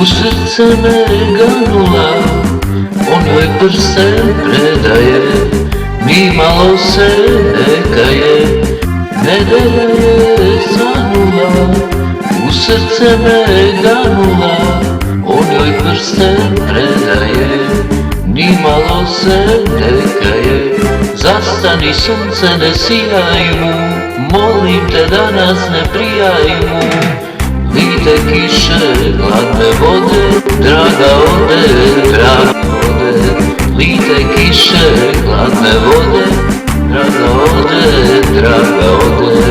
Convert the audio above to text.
U srce me ganula, on joj prsten predaje, ni malo se ne kaje, nedelja je svanula. U srce me ganula, on joj prsten predaje, ni malo se ne kaje. Zastani, sunce, ne sijaj mu, molim te da nas ne prijaj mu. Lite kiše, hladne vode, draga ode, draga ode. Lite kiše, hladne vode, draga ode, draga ode.